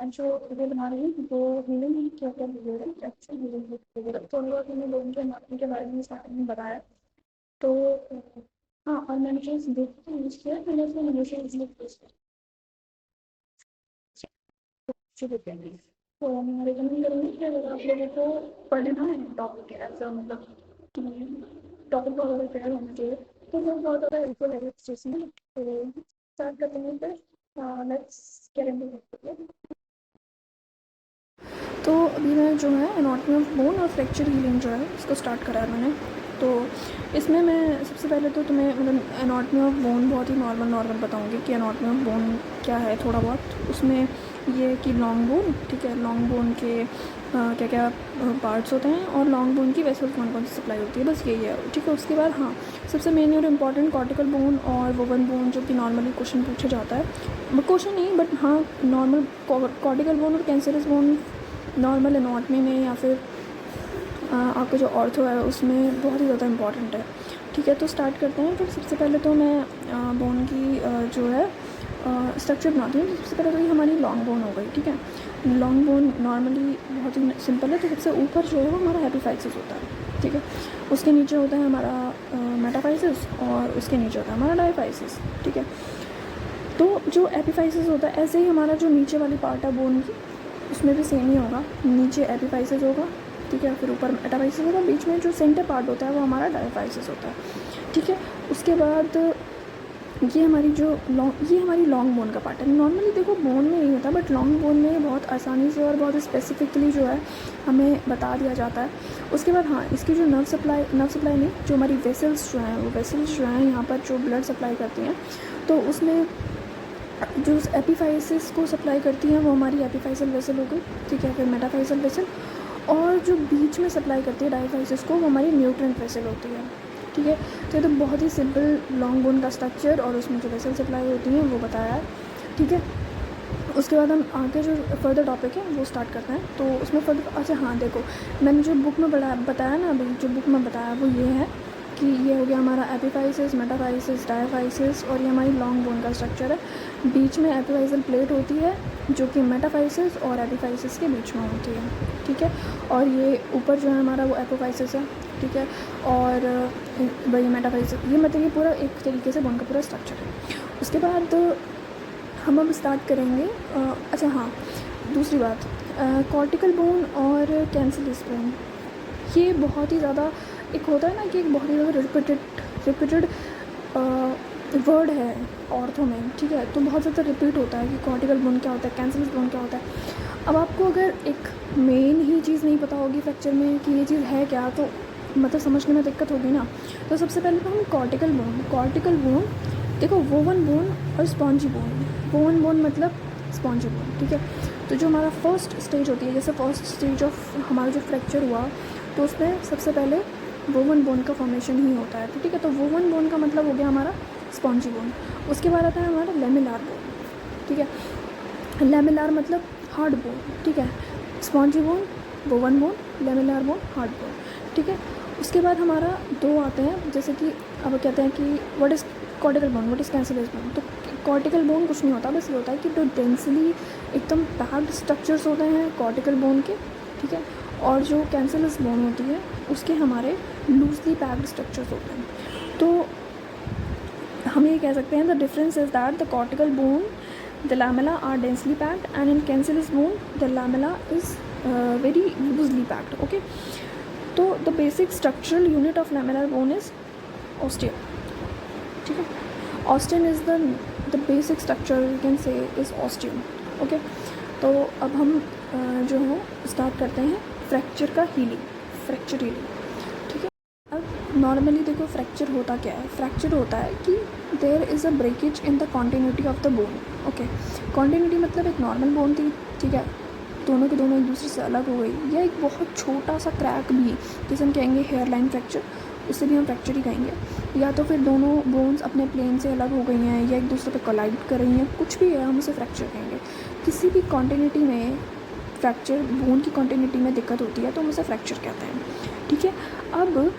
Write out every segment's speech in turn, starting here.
जो वीडियो बना रही हूँ वो हीलिंग के ऊपर वीडियो है, एक्चुअल हीलिंग वीडियो। तो उन लोगों ने लोगों के के बारे में स्टार्टिंग में बताया। तो हाँ, और मैंने जो देखी थी यूज़ किया, मैंने उसमें हमेशा इसलिए यूज़ किया। तो मैं रिकमेंड करूँगी कि अगर आप लोगों को पढ़ना है टॉपिक ऐसा मतलब कि टॉपिक को अगर प्रिपेयर होना चाहिए तो वो बहुत ज़्यादा हेल्पफुल है इस चीज़ में। तो स्टार्ट करते हैं फिर। Let's get into it. तो अभी मैं जो है एनाटॉमी ऑफ बोन और फ्रैक्चर हीलिंग जो है इसको स्टार्ट करा है मैंने। तो इसमें मैं सबसे पहले तो तुम्हें मतलब एनाटॉमी ऑफ बोन बहुत ही नॉर्मल बताऊंगी कि एनाटॉमी ऑफ बोन क्या है थोड़ा बहुत। उसमें ये कि लॉन्ग बोन, ठीक है, लॉन्ग बोन के क्या क्या पार्ट्स होते हैं और लॉन्ग बोन की वेसल्स कौन सी सप्लाई होती है, बस यही है, ठीक है। उसके बाद हाँ, सबसे मेन और इम्पॉर्टेंट कॉर्टिकल बोन और वोवन बोन, जो कि नॉर्मली क्वेश्चन पूछा जाता है, क्वेश्चन नहीं बट हाँ नॉर्मल कॉर्टिकल बोन और कैंसरस बोन नॉर्मल एनाटॉमी में या फिर आपका जो ऑर्थो है उसमें बहुत ही ज़्यादा इम्पॉर्टेंट है, ठीक है। तो स्टार्ट करते हैं। फिर सबसे पहले तो मैं बोन की जो है स्ट्रक्चर बनाती हूँ। सबसे पहले तो ये हमारी लॉन्ग बोन हो गई, ठीक है। लॉन्ग बोन नॉर्मली बहुत ही सिंपल है। तो सबसे ऊपर जो है वो हमारा एपिफाइसिस होता है, ठीक है। उसके नीचे होता है हमारा मेटाफाइसिस और उसके नीचे होता है हमारा डायफाइसिस, ठीक है। तो जो एपिफाइसिस होता है ऐसे ही हमारा जो नीचे वाली पार्ट है बोन की उसमें भी सेम ही होगा। नीचे एपिफाइसिस होगा, ठीक है, फिर ऊपर मेटाफाइसिस होगा, बीच में जो सेंटर पार्ट होता है वो हमारा डायफाइसिस होता है, ठीक है। उसके बाद ये हमारी लॉन्ग बोन का पार्ट है। नॉर्मली देखो बोन में नहीं होता बट लॉन्ग बोन में बहुत आसानी से और बहुत स्पेसिफिकली जो है हमें बता दिया जाता है। उसके बाद हाँ, इसकी जो नर्व सप्लाई नहीं, जो हमारी वेसल्स जो हैं वो वेसल्स जो हैं यहाँ पर जो ब्लड सप्लाई करती हैं, तो उसमें जो एपिफाइसिस को सप्लाई करती हैं वो हमारी एपिफाइसल वेसल हो गई, ठीक है। फिर मेटाफाइसल वेसल, और जो बीच में सप्लाई करती है डायफाइसिस को वो हमारी न्यूट्रेंट वेसल होती है, ठीक है। तो ये तो बहुत ही सिंपल लॉन्ग बोन का स्ट्रक्चर और उसमें जो वेसल सप्लाई होती हैं वो बताया है, ठीक है। उसके बाद हम आगे जो फर्दर टॉपिक है वो स्टार्ट करते हैं। तो उसमें फर्दर अच्छा हाँ देखो, मैंने जो बुक में बताया ना, अभी जो बुक में बताया वो ये है कि ये हो गया हमारा एपिफाइसिस, मेटाफाइसिस, डायफाइसिस, और ये हमारी लॉन्ग बोन का स्ट्रक्चर है। बीच में एपिफाइसल प्लेट होती है जो कि मेटाफाइसिस और एपिफाइसिस के बीच में होती है, ठीक है। और ये ऊपर जो है हमारा वो एपिफाइसिस है, ठीक है। और वही मेटाफाइसिस, ये मतलब ये पूरा एक तरीके से बोन का पूरा स्ट्रक्चर है। उसके बाद हम अब स्टार्ट करेंगे अच्छा हाँ, दूसरी बात, कॉर्टिकल बोन और कैंसरस बोन, ये बहुत ही ज़्यादा एक होता है ना कि एक बहुत ही ज़्यादा रिपीटेड वर्ड है ऑर्थो में, ठीक है। तो बहुत ज़्यादा रिपीट होता है कि कॉर्टिकल बोन क्या होता है, कैंसरस बोन क्या होता है। अब आपको अगर एक मेन ही चीज़ नहीं पता होगी फ्रैक्चर में कि ये चीज़ है क्या, तो मतलब समझने में दिक्कत होगी ना। तो सबसे पहले तो हम कॉर्टिकल बोन देखो, वोवन बोन और स्पॉन्जी बोन। वोवन बोन मतलब स्पॉन्जी बोन, ठीक है। तो जो हमारा फर्स्ट स्टेज होती है, जैसे फर्स्ट स्टेज ऑफ हमारा जो फ्रैक्चर हुआ तो उसमें सबसे पहले वोवन बोन का फॉर्मेशन ही होता है, ठीक है। तो वोवन बोन का मतलब हो गया हमारा स्पॉन्जी बोन। उसके बाद आता है हमारा लेमिनार बोन, ठीक है। लेमिनार मतलब हार्ड बोन, ठीक है। Spongy bone, woven bone, laminar bone, hard bone, ठीक है। उसके बाद हमारा दो आते हैं, जैसे कि अब कहते हैं कि what is cortical bone, what is cancerous bone. तो कॉर्टिकल बोन कुछ नहीं होता, बस ये होता है कि जो डेंसली एकदम पैक्ड स्ट्रक्चर्स होते हैं कॉर्टिकल बोन के, ठीक है। और जो कैंसरस बोन होती है उसके हमारे लूजली पैक्ड स्ट्रक्चर्स होते हैं। तो हम ये कह सकते हैं the difference is that the cortical bone, the lamella are densely packed and in cancellous bone the lamella is very loosely packed, okay. तो the basic structural unit of lamellar bone is osteon, ठीक है। Osteon is the basic structure you can say is osteon, okay. तो अब हम जो है start करते हैं फ्रैक्चर हीलिंग, ठीक है। अब नॉर्मली देखो फ्रैक्चर होता क्या है, फ्रैक्चर होता है कि there is a breakage in the continuity of the bone, okay. Continuity मतलब एक नॉर्मल बोन थी, ठीक है, दोनों के दोनों एक दूसरे से अलग हो गई, या एक बहुत छोटा सा क्रैक भी, जैसे हम कहेंगे हेयर लाइन फ्रैक्चर, उससे भी हम फ्रैक्चर ही कहेंगे। या तो फिर दोनों बोन्स अपने प्लेन से अलग हो गई हैं या एक दूसरे पे कोलाइड कर रही हैं, कुछ भी है, हम उसे फ्रैक्चर कहेंगे। किसी भी कॉन्टिन्यूटी में फ्रैक्चर, बोन की कॉन्टिन्यूटी में दिक्कत होती है तो हम उसे फ्रैक्चर कहते हैं, ठीक है। अब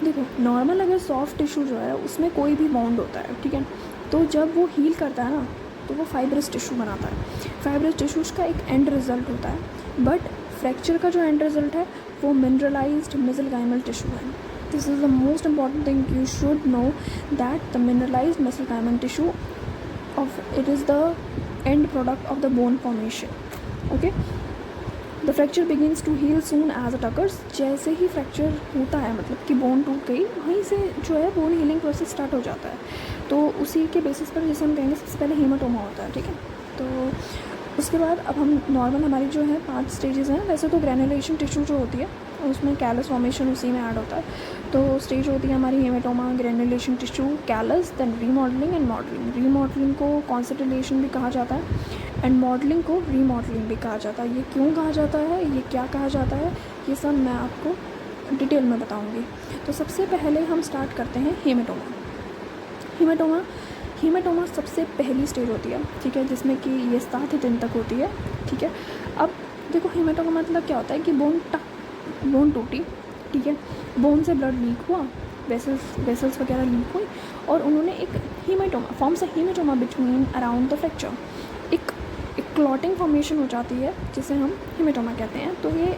देखो नॉर्मल अगर सॉफ्ट टिश्यू जो है उसमें कोई भी बाउंड होता है, ठीक है, तो जब वो हील करता है ना तो वो फाइब्रस टिश्यू बनाता है। फाइब्रस टिश्यूज का एक एंड रिजल्ट होता है, बट फ्रैक्चर का जो एंड रिजल्ट है वो मिनरलाइज्ड मेसेंकाइमल टिश्यू है। This is the most important thing you should know, that the mineralized mesenchymal tissue it is the end product of the bone formation. Okay, the fracture begins to heal soon as it occurs. जैसे ही fracture होता है, मतलब कि bone टूट गई, वहीं से जो है बोन हीलिंग प्रोसेस स्टार्ट हो जाता है। तो उसी के बेसिस पर जैसे हम कहेंगे सबसे पहले हेमाटोमा होता है, ठीक है। तो उसके बाद अब हम नॉर्मल हमारी जो है 5 स्टेजेस हैं। वैसे तो ग्रेनुलेशन टिश्यू जो होती है उसमें कैलस फॉर्मेशन उसी में ऐड होता है। तो स्टेज होती है हमारी hematoma, granulation tissue, callus, then remodeling and modeling. Remodeling को कॉन्सोलिडेशन भी कहा जाता है एंड मॉडलिंग को रीमॉडलिंग भी कहा जाता है। ये क्यों कहा जाता है, ये क्या कहा जाता है, ये सब मैं आपको डिटेल में बताऊँगी। तो सबसे पहले हम स्टार्ट करते हैं हेमाटोमा। हेमाटोमा सबसे पहली स्टेज होती है, ठीक है, जिसमें कि ये 7 दिन तक होती है, ठीक है। अब देखो हेमाटोमा मतलब क्या होता है कि बोन टूटी, ठीक है, बोन से ब्लड लीक हुआ, वेसल्स वगैरह लीक हुई और उन्होंने एक haematoma forms a haematoma between around the fracture. एक क्लॉटिंग फॉर्मेशन हो जाती है जिसे हम हेमाटोमा कहते हैं। तो ये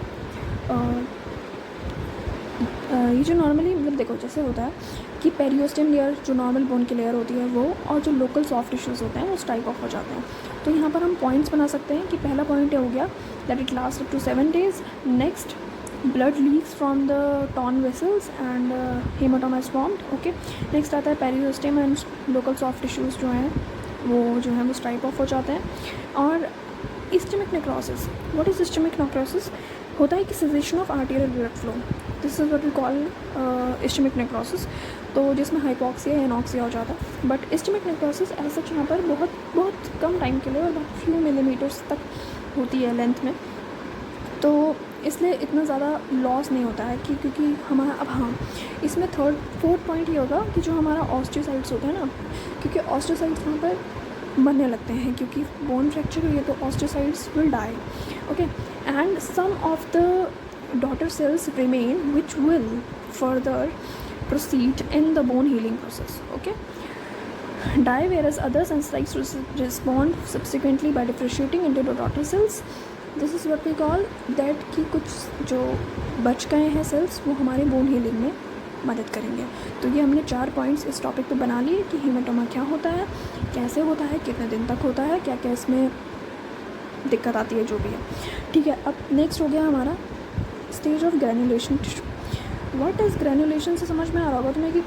जो नॉर्मली मतलब देखो जैसे होता है कि पेरियोस्टेम लेयर जो नॉर्मल बोन की लेयर होती है वो, और जो लोकल सॉफ्ट टिश्यूज़ होते हैं वो स्ट्राइक ऑफ हो जाते हैं। तो यहाँ पर हम पॉइंट्स बना सकते हैं कि पहला पॉइंट ये हो गया that it last up to 7 days। Next, blood leaks from the torn vessels and hematoma is formed. Okay, next आता है periosteum and local soft tissues जो हैं वो स्ट्राइक ऑफ हो जाते हैं। और ischemic necrosis, what is ischemic necrosis? होता है कि cessation of arterial blood flow, this is what we call ischemic necrosis. तो जिसमें हाइपोक्सिया या एनॉक्सिया हो जाता है। बट इस्चेमिक नेक्रोसिस ऐसा यहाँ पर बहुत कम टाइम के लिए और बहुत फ्यू मिलीमीटर्स तक होती है लेंथ में, तो इसलिए इतना ज़्यादा लॉस नहीं होता है कि क्योंकि हमारा अब हाँ इसमें फोर्थ पॉइंट ये होगा कि जो हमारा ऑस्टियोसाइट्स होता है ना, क्योंकि ऑस्टियोसाइट्स वहाँ पर मरने लगते हैं क्योंकि बोन फ्रैक्चर हुई है, तो osteocytes will die. Okay, and some of the daughter cells remain which will further proceed in the bone healing process. Okay, die whereas other sensitives respond subsequently by differentiating into the daughter cells. This is what we call that कि कुछ जो बच गए हैं sales वो हमारे bone healing में मदद करेंगे। तो ये हमने 4 पॉइंट्स इस टॉपिक पे बना लिए कि हेमाटोमा क्या होता है, कैसे होता है, कितने दिन तक होता है, क्या क्या इसमें दिक्कत आती है, जो भी है, ठीक है। अब नेक्स्ट हो गया हमारा stage of granulation tissue. What is granulation से समझ में आ रहा होगा तुम्हें कि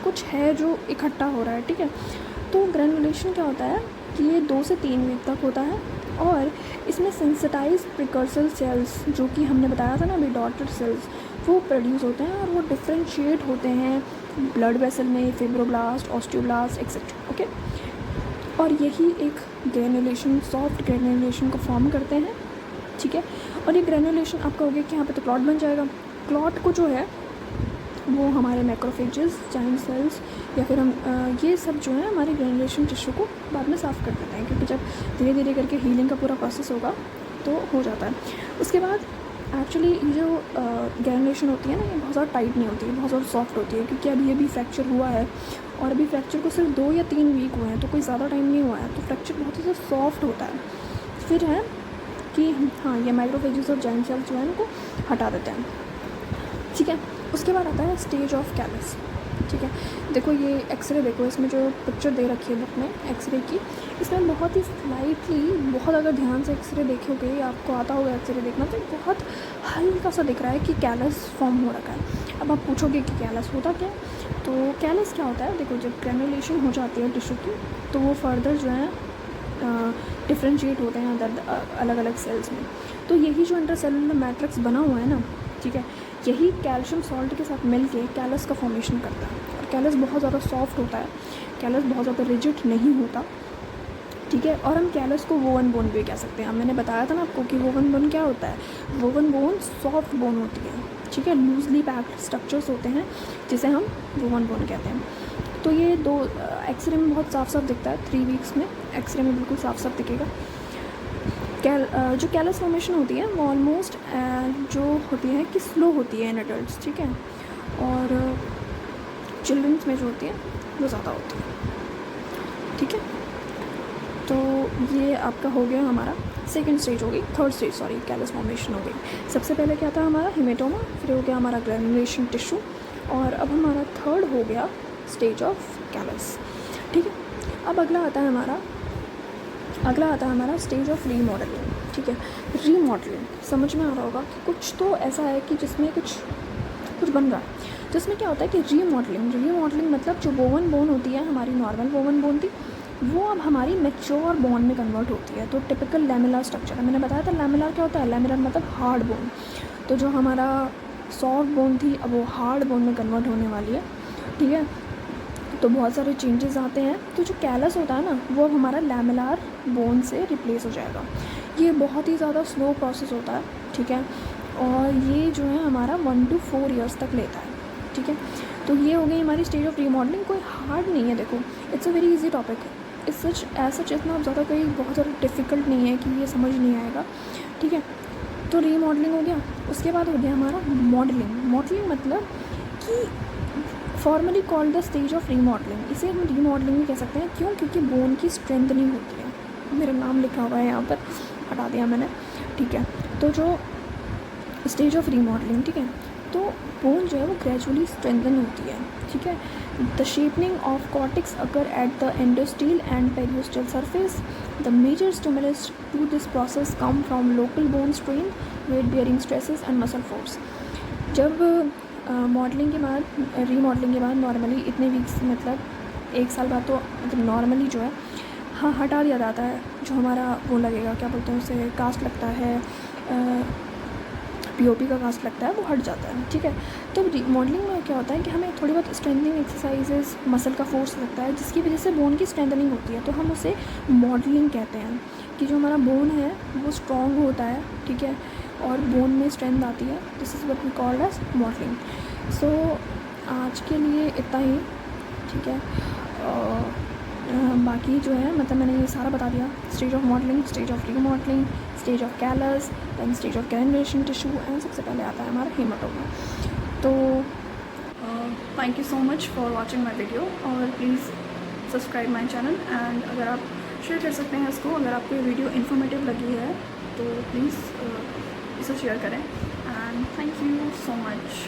कुछ है जो इकट्ठा हो रहा है, ठीक है। तो ग्रेनुलेशन क्या होता है कि ये 2 से 3 वीक तक होता है और इसमें सेंसिटाइज प्रिकर्सर सेल्स जो कि हमने बताया था ना अभी, डॉटर सेल्स, वो प्रोड्यूस होते हैं और वो डिफ्रेंशिएट होते हैं ब्लड वेसल में, फिब्रोब्लास्ट, ऑस्टियोब्लास्ट एक्सेट्रा। ओके, और यही एक ग्रेनुलेशन, सॉफ्ट ग्रेनुलेशन को फॉर्म करते हैं, ठीक है। और ये ग्रेनुलेशन आप कहोगे कि यहाँ पे तो क्लॉट बन जाएगा। क्लॉट को जो है वो हमारे मैक्रोफेजेस, जाइंट सेल्स या फिर हम ये सब जो है हमारे ग्रेनुलेशन टिश्यू को बाद में साफ़ कर देते हैं, क्योंकि जब धीरे धीरे करके हीलिंग का पूरा प्रोसेस होगा तो हो जाता है। उसके बाद एक्चुअली ये जो ग्रेनुलेशन होती है ना, ये बहुत ज़्यादा टाइट नहीं होती है, बहुत ज़्यादा सॉफ्ट होती है, क्योंकि अभी ये भी फ्रैक्चर हुआ है और अभी फ्रैक्चर को सिर्फ 2 या 3 वीक हुए हैं, तो कोई ज़्यादा टाइम नहीं हुआ है, तो फ्रैक्चर बहुत ही ज़्यादा सॉफ्ट होता है। फिर है कि हाँ, ये माइक्रोफेजेस और जाइंट सेल्स जो है इनको हटा देते हैं, ठीक है। उसके बाद आता है स्टेज ऑफ कैलस, ठीक है। देखो ये एक्सरे देखो, इसमें जो पिक्चर दे रखी है बुक में एक्सरे की, इसमें बहुत ही स्लाइटली, बहुत अगर ध्यान से एक्सरे देखोगे, आपको आता होगा एक्सरे देखना, तो बहुत हल्का सा दिख रहा है कि कैलस फॉर्म हो रखा है। अब आप पूछोगे कि कैलस होता क्या, तो कैलस क्या होता है, देखो जब ग्रेनुलेशन हो जाती है टिश्यू की तो वो फर्दर जो है डिफ्रेंशिएट होते हैं अलग अलग सेल्स में। तो यही जो इंटरसेलुलर मैट्रिक्स बना हुआ है ना, ठीक है, यही कैल्शियम सॉल्ट के साथ मिलके कैलस का फॉर्मेशन करता है। और कैलस बहुत ज़्यादा सॉफ्ट होता है, कैलस बहुत ज़्यादा रिजिड नहीं होता, ठीक है। और हम कैलस को वोवन बोन भी कह सकते हैं। मैंने बताया था ना आपको कि वोवन बोन क्या होता है, वोवन बोन सॉफ्ट बोन होती है, ठीक है, लूजली पैक्ड स्ट्रक्चर्स होते हैं जिसे हम वोवन बोन कहते हैं। तो ये 2 एक्सरे में बहुत साफ साफ दिखता है, 3 वीक्स में एक्सरे में बिल्कुल साफ साफ दिखेगा। जो कैलस फॉर्मेशन होती है वो ऑलमोस्ट जो होती है कि स्लो होती है इन एडल्ट्स, ठीक है, और चिल्ड्रंस में जो होती है वो ज़्यादा होती है, ठीक है। तो ये आपका हो गया हमारा सेकंड स्टेज हो गई, third stage sorry, callus formation हो गई। सबसे पहले क्या था हमारा हेमेटोमा, फिर हो गया हमारा ग्रेनुलेशन टिश्यू, और अब हमारा थर्ड हो गया स्टेज ऑफ कैलस। ठीक है, अब अगला आता है हमारा स्टेज ऑफ रीमॉडलिंग। ठीक है, रीमॉडलिंग समझ में आ रहा होगा कि कुछ तो ऐसा है कि जिसमें कुछ बन रहा है। तो इसमें क्या होता है कि रीमॉडलिंग मतलब जो बोवन बोन होती है, हमारी नॉर्मल बोवन बोन थी, वो अब हमारी मैच्योर बोन में कन्वर्ट होती है। तो टिपिकल लैमेलर स्ट्रक्चर है, मैंने बताया था लैमेलर क्या होता है, लैमेलर मतलब हार्ड बोन। तो जो हमारा सॉफ्ट बोन थी अब वो हार्ड बोन में कन्वर्ट होने वाली है। ठीक है, तो बहुत सारे चेंजेस आते हैं। तो जो कैलस होता है ना, वो अब हमारा लैमेलर बोन से रिप्लेस हो जाएगा। ये बहुत ही ज़्यादा स्लो प्रोसेस होता है। ठीक है, और ये जो है हमारा 1 to 4 ईयर्स तक लेता है। ठीक है, तो ये हो गई हमारी स्टेज ऑफ रीमॉडलिंग। कोई हार्ड नहीं है, देखो it's a very easy topic है। इस सच इतना ज़्यादा कोई बहुत ज़्यादा डिफ़िकल्ट नहीं है कि ये समझ नहीं आएगा। ठीक है, तो रीमॉडलिंग हो गया। उसके बाद हो गया हमारा मॉडलिंग मतलब कि formally called the stage of remodelling. इसे हम रीमॉडलिंग भी कह सकते हैं। क्यों? क्योंकि बोन की स्ट्रेंथनिंग होती है। मेरा नाम लिखा हुआ है यहाँ पर, हटा दिया मैंने। ठीक है, तो जो स्टेज ऑफ रीमॉडलिंग, ठीक है, तो बोन जो है वो ग्रेजुअली स्ट्रेंथन होती है। ठीक है, the shaping of cortex occur at the endosteal and periosteal surface. The major stimulus to this process come from local bone strain, weight bearing stresses and muscle force. जब modelling के बाद, remodelling के बाद normally इतने weeks मतलब 1 साल बाद तो मतलब नॉर्मली जो है हाँ हटा दिया जाता है। जो हमारा वो लगेगा, क्या बोलते हैं उसे, कास्ट लगता है, पीओपी का कास्ट लगता है, वो हट जाता है। ठीक है, तो रीमॉडलिंग में क्या होता है कि हमें थोड़ी बहुत स्ट्रेंथनिंग एक्सरसाइजेज, मसल का फोर्स लगता है, जिसकी वजह से बोन की स्ट्रेंथनिंग होती है। तो हम उसे मॉडलिंग कहते हैं कि जो हमारा बोन है वो स्ट्रॉन्ग होता है। ठीक है, और बोन में स्ट्रेंथ आती है। This is what we called as modelling. So आज के लिए इतना ही। ठीक है, बाकी जो है मतलब मैंने ये सारा बता दिया, stage of modelling, stage of remodelling, stage of callus, then stage of granulation tissue, and सबसे पहले आता है हमारा हेमाटोमा। तो thank you so much for watching my video, और please subscribe my channel. And अगर आप शेयर कर सकते हैं इसको, अगर आपको ये वीडियो इन्फॉर्मेटिव लगी है तो प्लीज़ इसे शेयर करें। And thank you so much.